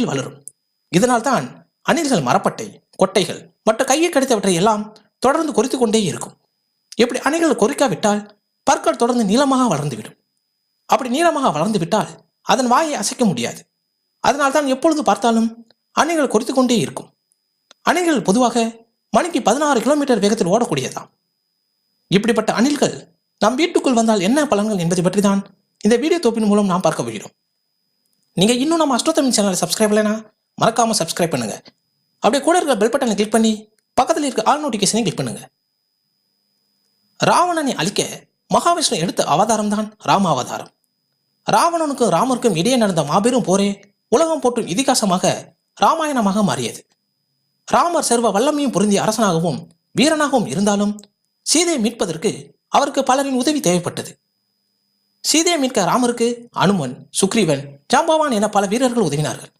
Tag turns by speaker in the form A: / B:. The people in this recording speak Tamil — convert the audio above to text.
A: வளரும். இதனால்தான் அணில்கள் மரப்பட்டை, கொட்டைகள் மற்ற கையை கடித்தவற்றை எல்லாம் தொடர்ந்து கொறித்து கொண்டே இருக்கும். இப்படி அணில்கள் கொறிக்காவிட்டால் பற்கள் தொடர்ந்து நீளமாக வளர்ந்துவிடும். அப்படி நீளமாக வளர்ந்து விட்டால் அதன் வாயை அசைக்க முடியாது. அதனால்தான் எப்பொழுது பார்த்தாலும் அணில்கள் கொறித்து கொண்டே இருக்கும். அணில்கள் பொதுவாக மணிக்கு 16 கிலோமீட்டர் வேகத்தில் ஓடக்கூடியதாம். இப்படிப்பட்ட அணில்கள் நம் வீட்டுக்குள் வந்தால் என்ன பலன்கள் என்பதை பற்றி தான் இந்த வீடியோ தொகுப்பின் மூலம் நாம் பார்க்க போகிறோம். நீங்கள் இன்னும் நம்ம அஸ்ட்ரோதமிழ் சேனலை சப்ஸ்கிரைப் இல்லைனா மறக்காமல் சப்ஸ்கிரைப் பண்ணுங்க. அப்படியே கூட இருக்கிற பெல் பட்டனை கிளிக் பண்ணி பக்கத்தில் இருக்க ஆல் நோட்டிஃபிகேஷனை கிளிக் பண்ணுங்க. ராவணனை அழிக்க மகாவிஷ்ணு எடுத்த அவதாரம் தான் ராம அவதாரம். ராவணனுக்கும் ராமருக்கும் இடையே நடந்த மாபெரும் போரே உலகம் போற்றும் இதிகாசமாக ராமாயணமாக மாறியது. ராமர் சர்வ வல்லமையும் பொருந்திய அரசனாகவும் வீரனாகவும் இருந்தாலும் சீதையை மீட்பதற்கு அவருக்கு பலரின் உதவி தேவைப்பட்டது. சீதையை மீட்க ராமருக்கு அனுமன், சுக்ரீவன், ஜாம்பவான் என பல வீரர்கள் உதவினார்கள்.